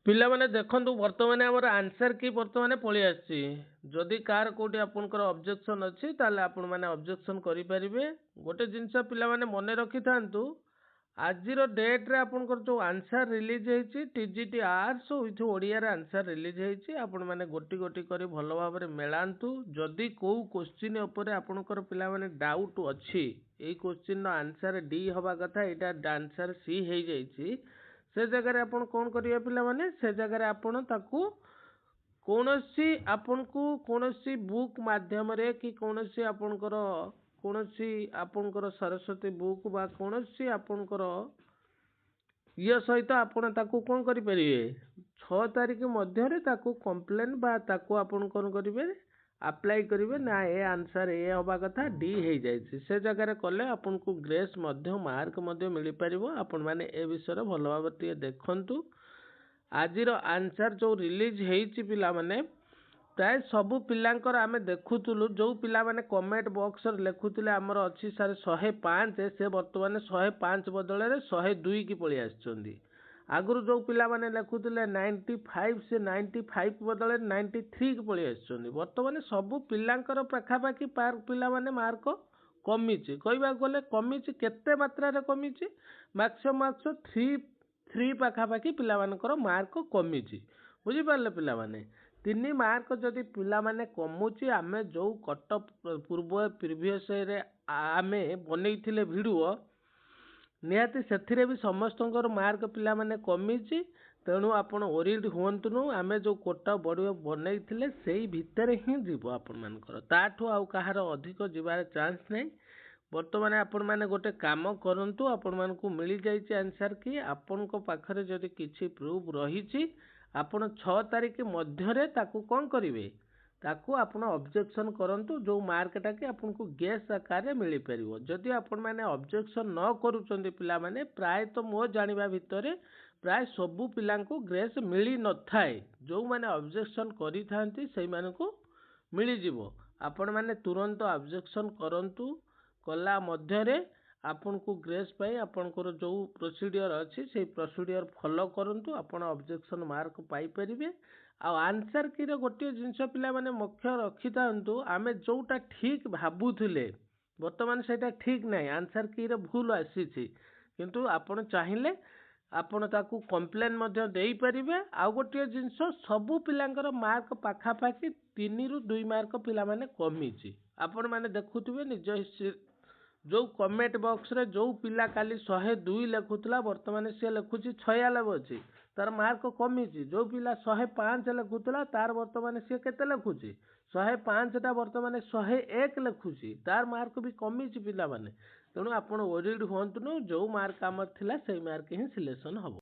ପିଲାମାନେ ଦେଖନ୍ତୁ ବର୍ତ୍ତମାନ ଆମର ଆନ୍ସର କି ବର୍ତ୍ତମାନ ପଳେଇ ଆସିଛି। ଯଦି କାହାର କୋଉଠି ଆପଣଙ୍କର ଅବଜେକ୍ସନ ଅଛି ତାହେଲେ ଆପଣମାନେ ଅବଜେକ୍ସନ କରିପାରିବେ। ଗୋଟେ ଜିନିଷ ପିଲାମାନେ ମନେ ରଖିଥାନ୍ତୁ, ଆଜିର ଡେଟ୍ରେ ଆପଣଙ୍କର ଯେଉଁ ଆନ୍ସର ରିଲିଜ୍ ହେଇଛି ଟିଜିଟି ଆର୍ଟ୍ସ ୱିଥ୍ ଓଡ଼ିଆରେ ଆନ୍ସର ରିଲିଜ୍ ହେଇଛି। ଆପଣମାନେ ଗୋଟି ଗୋଟି କରି ଭଲ ଭାବରେ ମେଳାନ୍ତୁ। ଯଦି କେଉଁ କୋଶ୍ଚିନ୍ ଉପରେ ଆପଣଙ୍କର ପିଲାମାନେ ଡାଉଟ୍ ଅଛି, ଏଇ କୋଶ୍ଚିନ୍ର ଆନ୍ସର ଡି ହେବା କଥା, ଏଇଟା ଆନ୍ସର ସି ହେଇଯାଇଛି, से जगह आपण कौन करिए पिलामाने, से जगह आपण ताकू कौनसी आपन को कौनसी बुक माध्यम रे कि कौनसी आपनकर कौनसी आपनकर सरस्वती बुक बा कौनसी आपनकर ये सहित आपण ताकू कौन करि परिए 6 तारिख मध्य रे ताकू कंप्लेन बा ताकू आपण कौन करिवे अप्लाई करिवे ना ए आंसर ए होबा कथा डी हो जाए से जगह कले आपन को ग्रेस मध्य मार्क मध्य मिल पारिबो। आपण माने ए विषय भल भाव देखंतु। आजिर आंसर जो रिलीज हेइची पिला माने प्राय सबु पिलांकर आमे देखुतुलु, जो पिला माने कमेंट बॉक्स रे लेखुतिले हमर अछि सर 105 से वर्तमान 105 बदले रे 102 की पळि आछचंदी। आगुरु जो पिला माने लेखुतिले 95 से 95 बदले 93 की पळि आछचंदी। वर्तमान सबु पिलांकर पाखापाखी पिला माने मार्क कमिची, कहबा गले कमिची केते मात्रा रे कमिची, मैक्सिमम 3 पाखापाखी पिला मानकर मार्क कमिची। बुझी पारले पिला माने 3 मार्क जदि पिला माने कमुची, आमे जो कट पूर्व प्रीवियस रे आमे बनेइथिले वीडियो निहाती से भी समस्त मार्क पिला माने कमिची। तेणु आपण ओरिड हुंतुनु, आमे जो कोटा बड़ियो बनैथिले सेही भितर ही जीवो आपण मानकर, ताठो आउ कहार अधिक जीवार चांस नहीं। वर्तमान आपण माने गोटे काम करंतु, आपण मानकु मिली जाइछि आंसर कि आपण को पाखरे जदि किछि प्रूफ रहिछि आपण 6 तारिख मध्य रे ताकू कोन करिवे, ताकू आपण ऑब्जेक्शन करंतु, जो मार्कटा कि आपण को गेस आकार मिली परिवो। जदि आपण माने ऑब्जेक्शन न करूचंदी पिला माने प्राय तो मो जानिबा भितरे प्राय सबु पिला को ग्रेस मिली न थाए। जो माने ऑब्जेक्शन करि थांती सेही माने को मिली जिवो। आपण माने तुरंत ऑब्जेक्शन करंतु, कला मध्य रे आपण को ग्रेस पाई आपण को जो प्रोसीडियर अछि से प्रोसीडियर फॉलो करंतु, आपण ऑब्जेक्शन मार्क पाई परिबे। आ आंसर की गोटे जिनस पिला माने मुख्य रखी थांतु, आमे जोटा ठीक भाबुथिले वर्तमान सेटा ठीक नाही, आंसर की भूल आसीछि, किंतु आपण चाहिए आपण ताकू कंप्लेन मध्य देई परिबे। आ गोटे जिनस सबु पिलांकर मार्क पाखापाखी 3 रु 2 मार्क पिला माने कमिछि। आपण माने देखुथिबे निज जो कमेंट बॉक्स रे जो पिला काली 102 लेखुतला वर्तमान से लेखुची 96 अछि, तार मार्क कमिछि। जो पिला 105 लेखुतला तार वर्तमान से केते लेखुची 105 टा वर्तमान 101 लेखुची, तार मार्क भी कमिछि पिला माने। तेणु आपण ओरिड हुंतुनु, जो मार्क आमर थिला सेही मार्क ही सिलेक्शन हबो।